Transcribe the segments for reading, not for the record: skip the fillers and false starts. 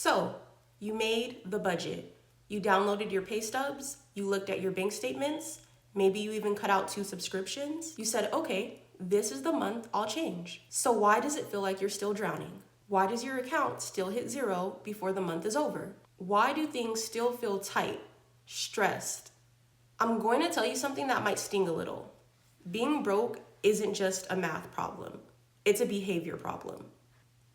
So, you made the budget. You downloaded your pay stubs, you looked at your bank statements, maybe you even cut out 2 subscriptions. You said, okay, this is the month I'll change. So why does it feel like you're still drowning? Why does your account still hit 0 before the month is over? Why do things still feel tight, stressed? I'm going to tell you something that might sting a little. Being broke isn't just a math problem. It's a behavior problem.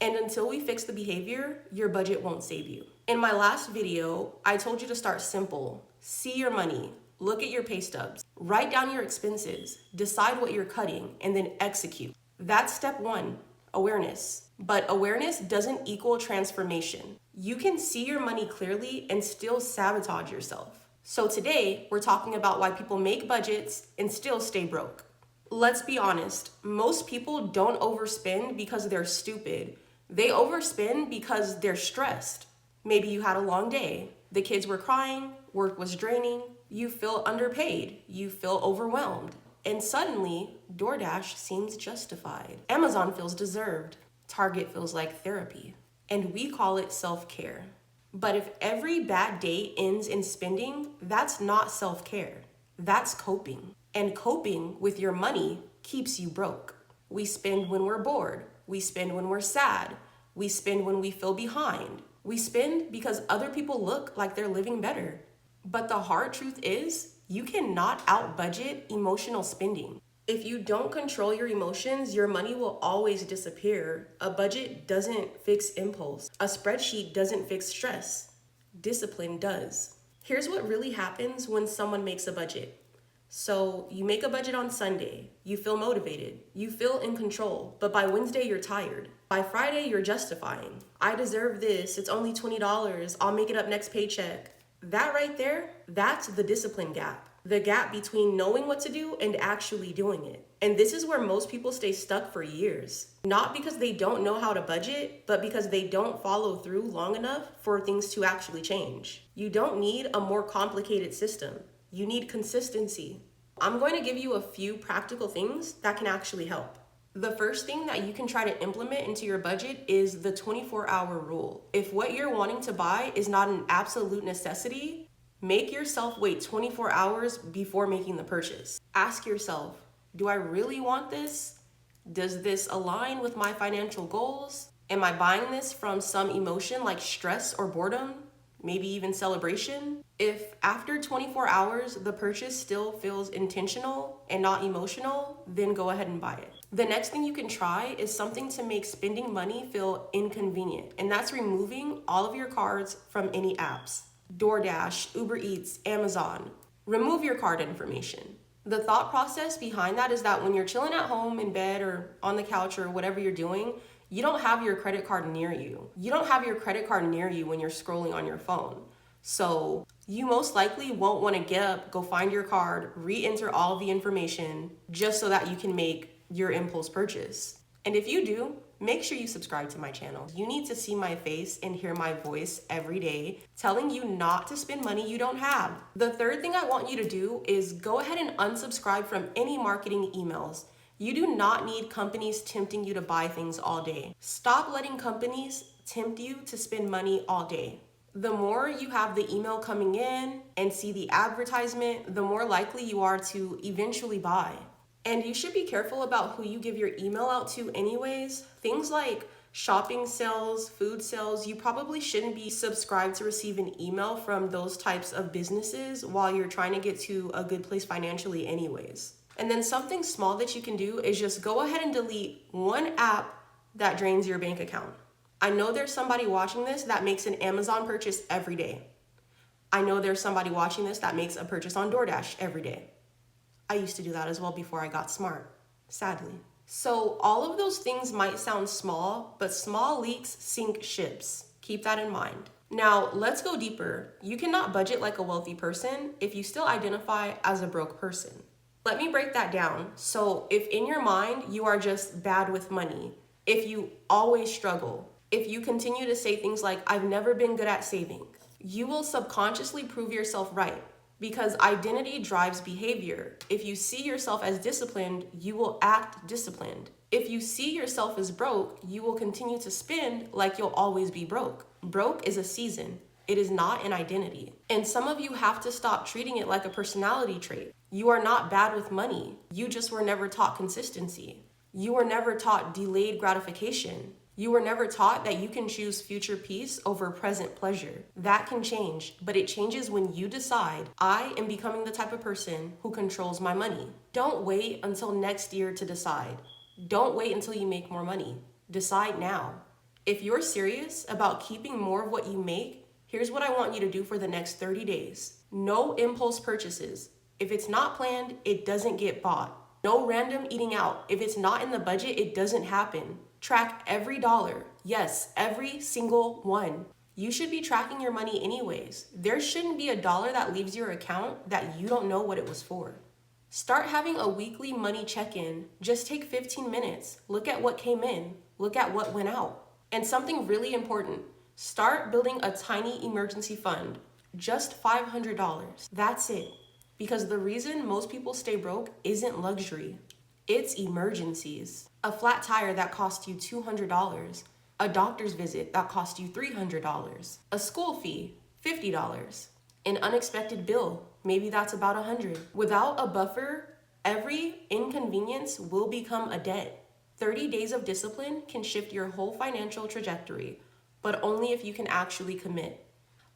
And until we fix the behavior, your budget won't save you. In my last video, I told you to start simple. See your money, look at your pay stubs, write down your expenses, decide what you're cutting, and then execute. That's step 1, awareness. But awareness doesn't equal transformation. You can see your money clearly and still sabotage yourself. So today, we're talking about why people make budgets and still stay broke. Let's be honest, most people don't overspend because they're stupid. They overspend because they're stressed. Maybe you had a long day. The kids were crying, work was draining, you feel underpaid, you feel overwhelmed. And suddenly, DoorDash seems justified. Amazon feels deserved. Target feels like therapy. And we call it self-care. But if every bad day ends in spending, that's not self-care. That's coping. And coping with your money keeps you broke. We spend when we're bored. We spend when we're sad. We spend when we feel behind. We spend because other people look like they're living better. But the hard truth is, you cannot out-budget emotional spending. If you don't control your emotions, your money will always disappear. A budget doesn't fix impulse. A spreadsheet doesn't fix stress. Discipline does. Here's what really happens when someone makes a budget. So you make a budget on Sunday, you feel motivated, you feel in control, but by Wednesday you're tired. By Friday you're justifying. I deserve this, it's only $20, I'll make it up next paycheck. That right there, that's the discipline gap. The gap between knowing what to do and actually doing it. And this is where most people stay stuck for years. Not because they don't know how to budget, but because they don't follow through long enough for things to actually change. You don't need a more complicated system. You need consistency. I'm going to give you a few practical things that can actually help. The first thing that you can try to implement into your budget is the 24-hour rule. If what you're wanting to buy is not an absolute necessity, make yourself wait 24 hours before making the purchase. Ask yourself, do I really want this? Does this align with my financial goals? Am I buying this from some emotion like stress or boredom? Maybe even celebration? If after 24 hours, the purchase still feels intentional and not emotional, then go ahead and buy it. The next thing you can try is something to make spending money feel inconvenient, and that's removing all of your cards from any apps. DoorDash, Uber Eats, Amazon. Remove your card information. The thought process behind that is that when you're chilling at home in bed or on the couch or whatever you're doing, you don't have your credit card near you. You don't have your credit card near you when you're scrolling on your phone. So you most likely won't want to get up, go find your card, re-enter all of the information just so that you can make your impulse purchase. And if you do, make sure you subscribe to my channel. You need to see my face and hear my voice every day telling you not to spend money you don't have. The third thing I want you to do is go ahead and unsubscribe from any marketing emails. You do not need companies tempting you to buy things all day. Stop letting companies tempt you to spend money all day. The more you have the email coming in and see the advertisement, the more likely you are to eventually buy. And you should be careful about who you give your email out to anyways. Things like shopping sales, food sales, you probably shouldn't be subscribed to receive an email from those types of businesses while you're trying to get to a good place financially anyways. And then something small that you can do is just go ahead and delete one app that drains your bank account. I know there's somebody watching this that makes an Amazon purchase every day. I know there's somebody watching this that makes a purchase on DoorDash every day. I used to do that as well before I got smart, sadly. So all of those things might sound small, but small leaks sink ships. Keep that in mind. Now, let's go deeper. You cannot budget like a wealthy person if you still identify as a broke person. Let me break that down. So if in your mind you are just bad with money, if you always struggle, if you continue to say things like, I've never been good at saving, you will subconsciously prove yourself right because identity drives behavior. If you see yourself as disciplined, you will act disciplined. If you see yourself as broke, you will continue to spend like you'll always be broke. Broke is a season. It is not an identity. And some of you have to stop treating it like a personality trait. You are not bad with money. You just were never taught consistency. You were never taught delayed gratification. You were never taught that you can choose future peace over present pleasure. That can change, but it changes when you decide, I am becoming the type of person who controls my money. Don't wait until next year to decide. Don't wait until you make more money. Decide now. If you're serious about keeping more of what you make, here's what I want you to do for the next 30 days. No impulse purchases. If it's not planned, it doesn't get bought. No random eating out. If it's not in the budget, it doesn't happen. Track every dollar. Yes, every single one. You should be tracking your money anyways. There shouldn't be a dollar that leaves your account that you don't know what it was for. Start having a weekly money check-in. Just take 15 minutes. Look at what came in. Look at what went out. And something really important, start building a tiny emergency fund. Just $500. That's it. Because the reason most people stay broke isn't luxury. It's emergencies. A flat tire that cost you $200. A doctor's visit that cost you $300. A school fee, $50. An unexpected bill, maybe that's about $100. Without a buffer, every inconvenience will become a debt. 30 days of discipline can shift your whole financial trajectory, but only if you can actually commit.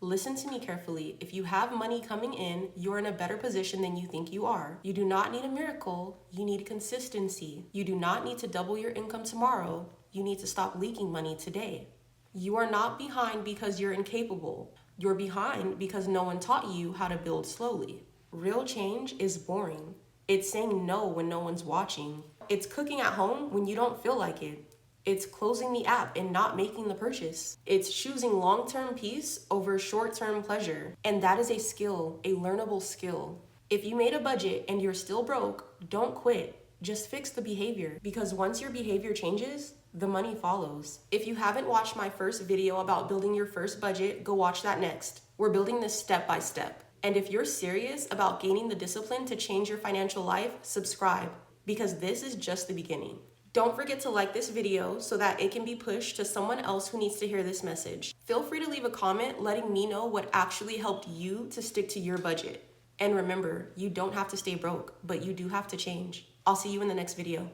Listen to me carefully. If you have money coming in, you're in a better position than you think you are. You do not need a miracle. You need consistency. You do not need to double your income tomorrow. You need to stop leaking money today. You are not behind because you're incapable. You're behind because no one taught you how to build slowly. Real change is boring. It's saying no when no one's watching. It's cooking at home when you don't feel like it. It's closing the app and not making the purchase. It's choosing long-term peace over short-term pleasure. And that is a skill, a learnable skill. If you made a budget and you're still broke, don't quit. Just fix the behavior. Because once your behavior changes, the money follows. If you haven't watched my first video about building your first budget, go watch that next. We're building this step by step. And if you're serious about gaining the discipline to change your financial life, subscribe. Because this is just the beginning. Don't forget to like this video so that it can be pushed to someone else who needs to hear this message. Feel free to leave a comment letting me know what actually helped you to stick to your budget. And remember, you don't have to stay broke, but you do have to change. I'll see you in the next video.